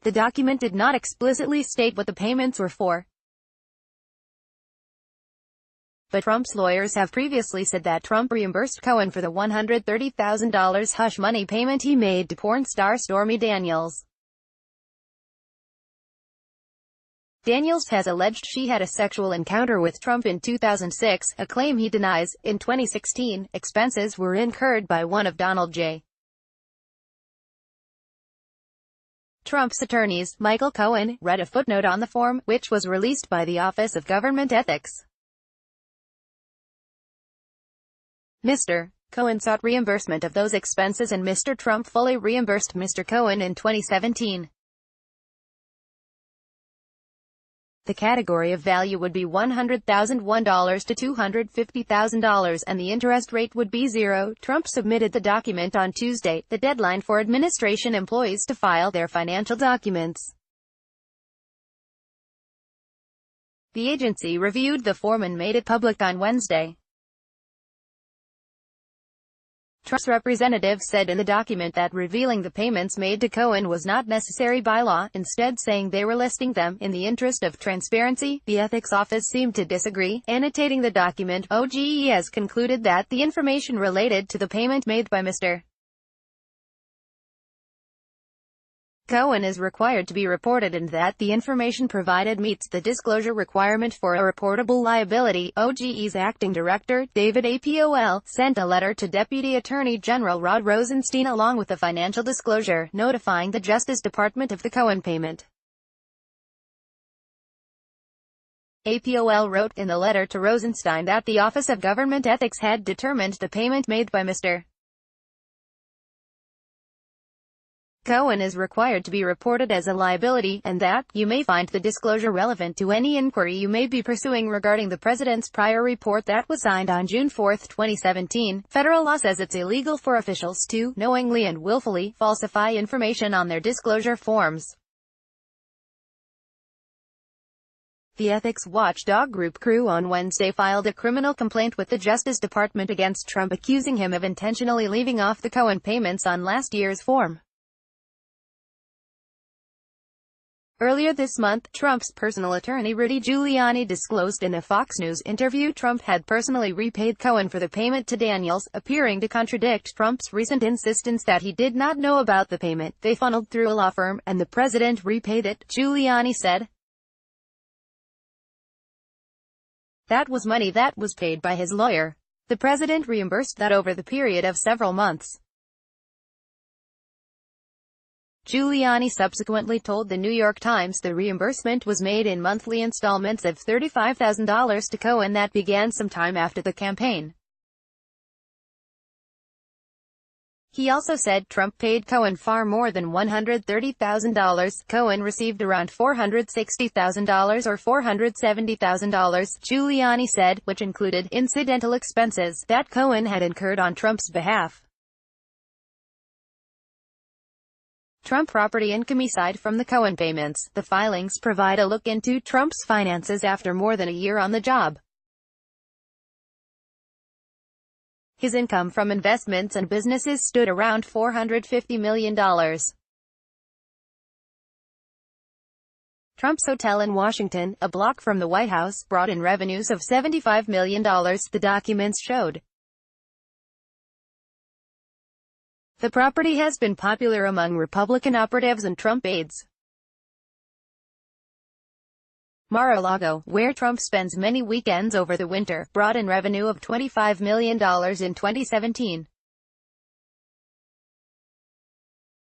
The document did not explicitly state what the payments were for, but Trump's lawyers have previously said that Trump reimbursed Cohen for the $130,000 hush money payment he made to porn star Stormy Daniels. Daniels has alleged she had a sexual encounter with Trump in 2006, a claim he denies. In 2016, expenses were incurred by one of Donald J. Trump's attorneys, Michael Cohen, read a footnote on the form, which was released by the Office of Government Ethics. Mr. Cohen sought reimbursement of those expenses and Mr. Trump fully reimbursed Mr. Cohen in 2017. The category of value would be $100,001 to $250,000 and the interest rate would be 0. Trump submitted the document on Tuesday, the deadline for administration employees to file their financial documents. The agency reviewed the form and made it public on Wednesday. Trump's representative said in the document that revealing the payments made to Cohen was not necessary by law, instead saying they were listing them in the interest of transparency. The ethics office seemed to disagree, annotating the document. OGE has concluded that the information related to the payment made by Mr. Cohen is required to be reported and that the information provided meets the disclosure requirement for a reportable liability. OGE's acting director, David Apol, sent a letter to Deputy Attorney General Rod Rosenstein along with a financial disclosure, notifying the Justice Department of the Cohen payment. Apol wrote in the letter to Rosenstein that the Office of Government Ethics had determined the payment made by Mr. Cohen is required to be reported as a liability, and that you may find the disclosure relevant to any inquiry you may be pursuing regarding the president's prior report that was signed on June 4, 2017. Federal law says it's illegal for officials to knowingly and willfully falsify information on their disclosure forms. The ethics watchdog Group Crew on Wednesday filed a criminal complaint with the Justice Department against Trump, accusing him of intentionally leaving off the Cohen payments on last year's form. Earlier this month, Trump's personal attorney Rudy Giuliani disclosed in a Fox News interview Trump had personally repaid Cohen for the payment to Daniels, appearing to contradict Trump's recent insistence that he did not know about the payment. They funneled through a law firm, and the president repaid it, Giuliani said. That was money that was paid by his lawyer. The president reimbursed that over the period of several months. Giuliani subsequently told the New York Times the reimbursement was made in monthly installments of $35,000 to Cohen that began sometime after the campaign. He also said Trump paid Cohen far more than $130,000. Cohen received around $460,000 or $470,000, Giuliani said, which included incidental expenses that Cohen had incurred on Trump's behalf. Trump property income aside from the Cohen payments. The filings provide a look into Trump's finances after more than a year on the job. His income from investments and businesses stood around $450 million. Trump's hotel in Washington, a block from the White House, brought in revenues of $75 million, the documents showed. The property has been popular among Republican operatives and Trump aides. Mar-a-Lago, where Trump spends many weekends over the winter, brought in revenue of $25 million in 2017.